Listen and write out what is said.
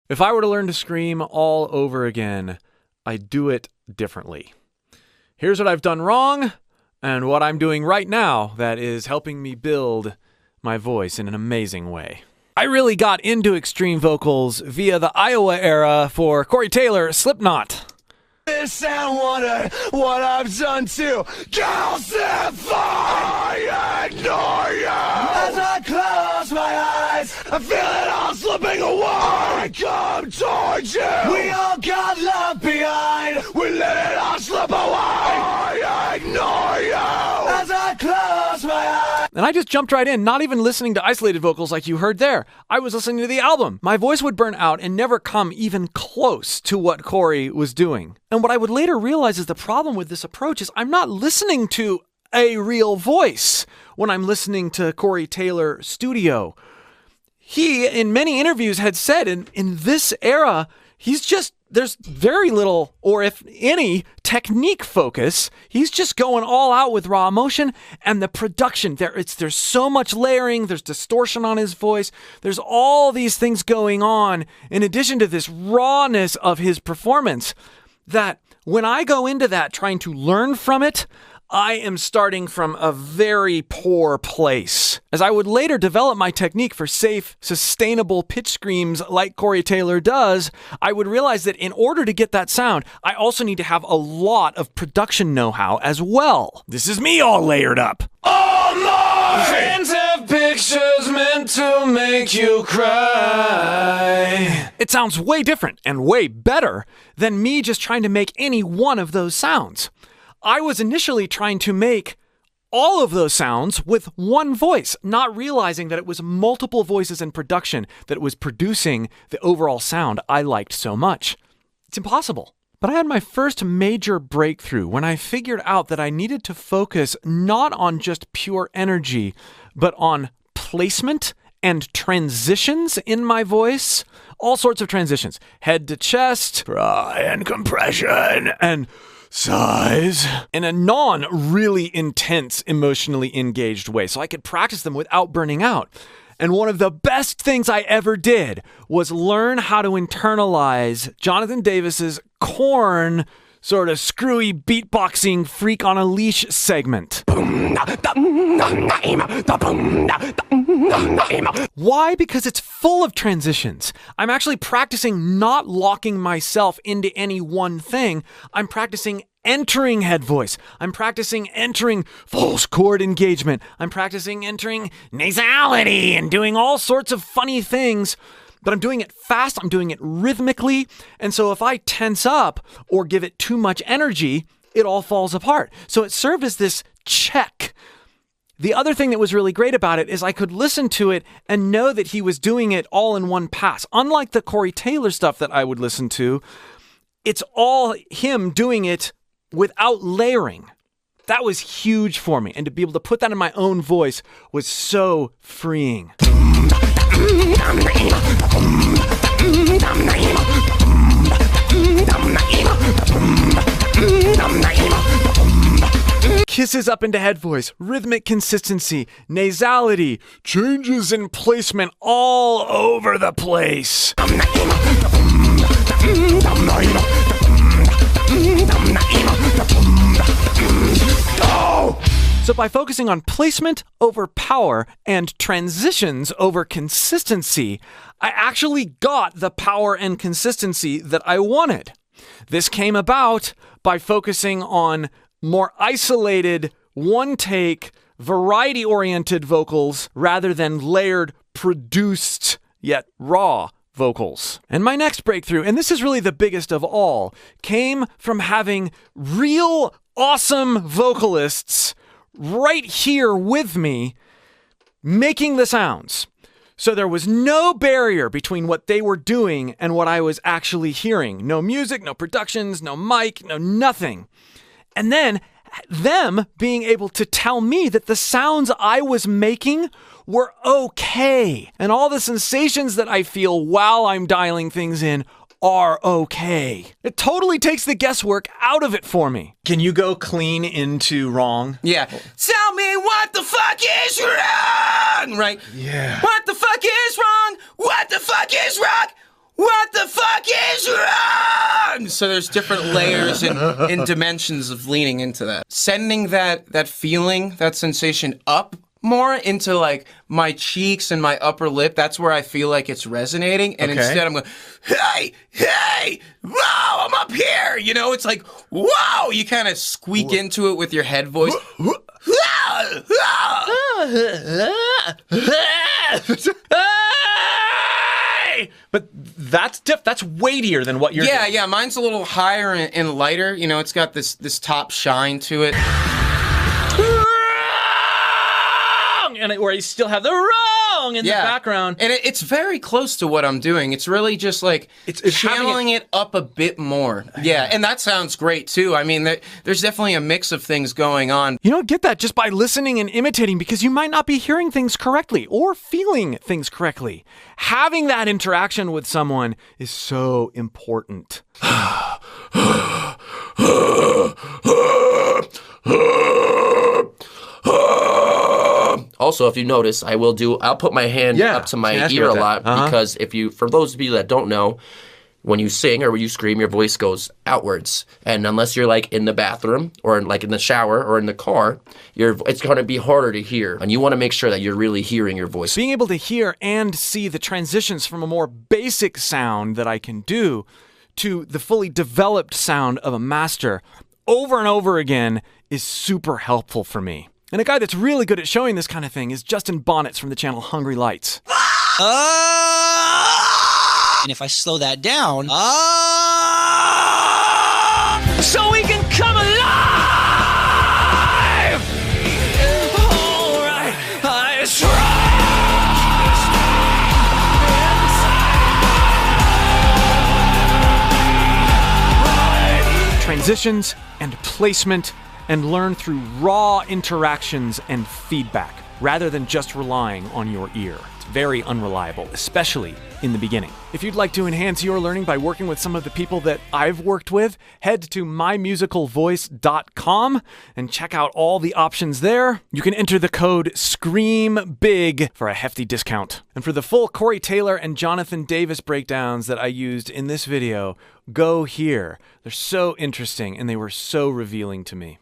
If I were to learn to scream all over again, I'd do it differently. Here's what I've done wrong and what I'm doing right now that is helping me build my voice in an amazing way. I really got into extreme vocals via the Iowa era for Corey Taylor, Slipknot. This and wonder what I've done to calcify, ignore you. As I close my eyes, I feel it all slipping away. I come towards you. We all got left behind. We let it all slip away. I ignore you. As I close my eyes. And I just jumped right in, not even listening to isolated vocals like you heard there. I was listening to the album. My voice would burn out and never come even close to what Corey was doing. And what I would later realize is the problem with this approach is I'm not listening to a real voice when I'm listening to Corey Taylor Studio. He, in many interviews, had said in this era, there's very little, or if any, technique focus. He's just going all out with raw emotion, and the production, there's so much layering, there's distortion on his voice, there's all these things going on, in addition to this rawness of his performance, that when I go into that trying to learn from it, I am starting from a very poor place. As I would later develop my technique for safe, sustainable pitch screams like Corey Taylor does, I would realize that in order to get that sound, I also need to have a lot of production know-how as well. This is me all layered up. All my friends have pictures meant to make you cry. It sounds way different and way better than me just trying to make any one of those sounds. I was initially trying to make all of those sounds with one voice, not realizing that it was multiple voices in production that was producing the overall sound I liked so much. It's impossible. But I had my first major breakthrough when I figured out that I needed to focus not on just pure energy, but on placement and transitions in my voice. All sorts of transitions. Head to chest, cry and compression, and sighs in a non-really intense, emotionally engaged way, so I could practice them without burning out. And one of the best things I ever did was learn how to internalize Jonathan Davis's Korn sort of screwy beatboxing freak on a leash segment. Why? Because it's full of transitions. I'm actually practicing not locking myself into any one thing. I'm practicing entering head voice. I'm practicing entering false chord engagement. I'm practicing entering nasality and doing all sorts of funny things. But I'm doing it fast, I'm doing it rhythmically, and so if I tense up or give it too much energy, it all falls apart. So it served as this check. The other thing that was really great about it is I could listen to it and know that he was doing it all in one pass. Unlike the Corey Taylor stuff that I would listen to, it's all him doing it without layering. That was huge for me, and to be able to put that in my own voice was so freeing. Kisses up into head voice, rhythmic consistency, nasality, changes in placement all over the place. So by focusing on placement over power and transitions over consistency, I actually got the power and consistency that I wanted. This came about by focusing on more isolated, one-take, variety-oriented vocals rather than layered, produced, yet raw vocals. And my next breakthrough, and this is really the biggest of all, came from having real awesome vocalists right here with me making the sounds. So there was no barrier between what they were doing and what I was actually hearing. No music, no productions, no mic, no nothing. And then them being able to tell me that the sounds I was making were okay. And all the sensations that I feel while I'm dialing things in are okay. It totally takes the guesswork out of it for me. Can you go clean into wrong? Yeah. Tell me what the fuck is wrong, right? Yeah. What the fuck is wrong? What the fuck is wrong? what the fuck is wrong? So there's different layers and dimensions of leaning into that. Sending that feeling, that sensation up more into like my cheeks and my upper lip. That's where I feel like it's resonating. And instead I'm going, hey, whoa, I'm up here. You know, it's like, whoa, you kind of squeak into it with your head voice. But that's weightier than what you're doing. Yeah, mine's a little higher and lighter. You know, it's got this top shine to it. And where you still have the wrong in the background. And it's very close to what I'm doing. It's really just like it's channeling it up a bit more. Yeah, and that sounds great too. I mean, there's definitely a mix of things going on. You don't get that just by listening and imitating because you might not be hearing things correctly or feeling things correctly. Having that interaction with someone is so important. Also, if you notice, I'll put my hand up to my ear a lot because for those of you that don't know, when you sing or when you scream, your voice goes outwards. And unless you're like in the bathroom or like in the shower or in the car, it's going to be harder to hear. And you want to make sure that you're really hearing your voice. Being able to hear and see the transitions from a more basic sound that I can do to the fully developed sound of a master over and over again is super helpful for me. And a guy that's really good at showing this kind of thing is Justin Bonnets from the channel HungryLights. And if I slow that down, so we can come alive! All right, I try. Transitions and placement, and learn through raw interactions and feedback, rather than just relying on your ear. It's very unreliable, especially in the beginning. If you'd like to enhance your learning by working with some of the people that I've worked with, head to mymusicalvoice.com and check out all the options there. You can enter the code SCREAMBIG for a hefty discount. And for the full Corey Taylor and Jonathan Davis breakdowns that I used in this video, go here. They're so interesting and they were so revealing to me.